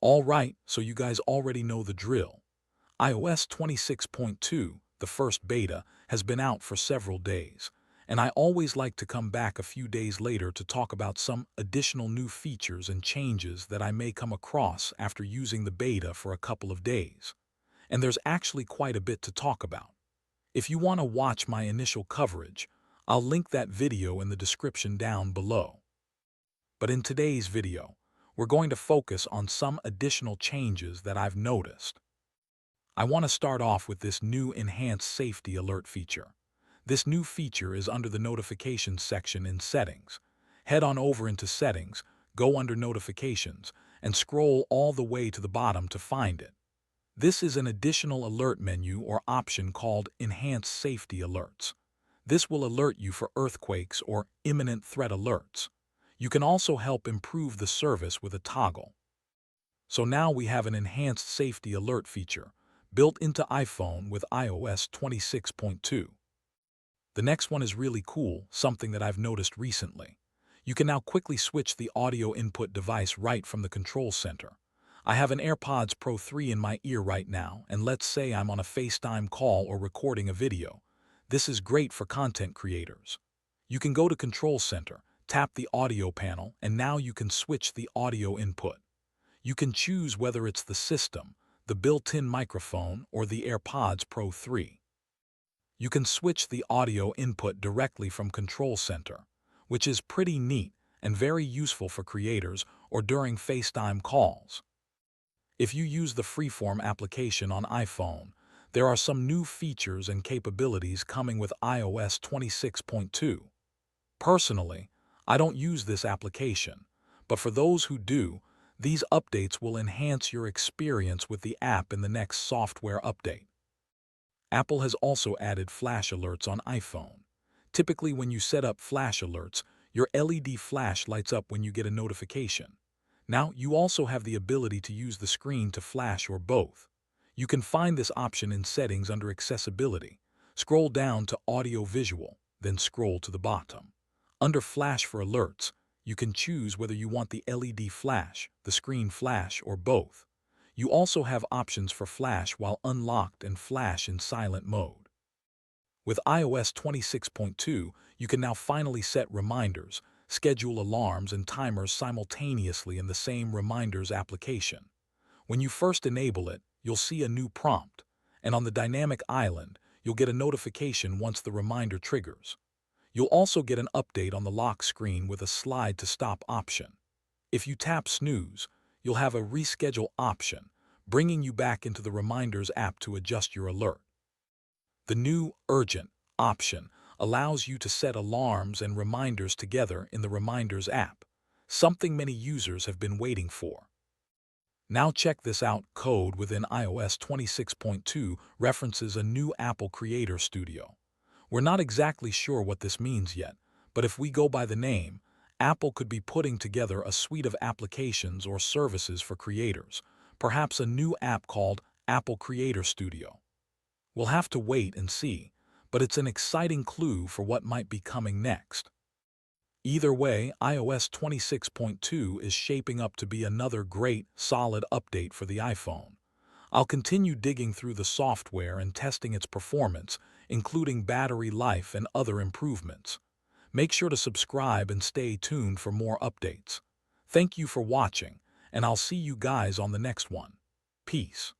Alright, so you guys already know the drill. iOS 26.2, the first beta, has been out for several days, and I always like to come back a few days later to talk about some additional new features and changes that I may come across after using the beta for a couple of days. And there's actually quite a bit to talk about. If you want to watch my initial coverage, I'll link that video in the description down below. But in today's video, we're going to focus on some additional changes that I've noticed. I want to start off with this new enhanced safety alert feature. This new feature is under the notifications section in Settings. Head on over into Settings, go under Notifications, and scroll all the way to the bottom to find it. This is an additional alert menu or option called Enhanced Safety Alerts. This will alert you for earthquakes or imminent threat alerts. You can also help improve the service with a toggle. So now we have an enhanced safety alert feature built into iPhone with iOS 26.2. The next one is really cool, something that I've noticed recently. You can now quickly switch the audio input device right from the control center. I have an AirPods Pro 3 in my ear right now, and let's say I'm on a FaceTime call or recording a video. This is great for content creators. You can go to Control Center, tap the audio panel, and now you can switch the audio input. You can choose whether it's the system, the built-in microphone, or the AirPods Pro 3. You can switch the audio input directly from Control Center, which is pretty neat and very useful for creators or during FaceTime calls. If you use the Freeform application on iPhone, there are some new features and capabilities coming with iOS 26.2. Personally, I don't use this application, but for those who do, these updates will enhance your experience with the app in the next software update. Apple has also added flash alerts on iPhone. Typically, when you set up flash alerts, your LED flash lights up when you get a notification. Now, you also have the ability to use the screen to flash or both. You can find this option in Settings under Accessibility. Scroll down to Audio Visual, then scroll to the bottom. Under Flash for alerts, you can choose whether you want the LED flash, the screen flash, or both. You also have options for flash while unlocked and flash in silent mode. With iOS 26.2, you can now finally set reminders, schedule alarms, and timers simultaneously in the same Reminders application. When you first enable it, you'll see a new prompt, and on the dynamic island, you'll get a notification once the reminder triggers. You'll also get an update on the lock screen with a slide to stop option. If you tap snooze, you'll have a reschedule option, bringing you back into the Reminders app to adjust your alert. The new Urgent option allows you to set alarms and reminders together in the Reminders app, something many users have been waiting for. Now check this out. Code within iOS 26.2 references a new Apple Creator Studio. We're not exactly sure what this means yet, but if we go by the name, Apple could be putting together a suite of applications or services for creators, perhaps a new app called Apple Creator Studio. We'll have to wait and see, but it's an exciting clue for what might be coming next. Either way, iOS 26.2 is shaping up to be another great, solid update for the iPhone. I'll continue digging through the software and testing its performance, including battery life and other improvements. Make sure to subscribe and stay tuned for more updates. Thank you for watching, and I'll see you guys on the next one. Peace.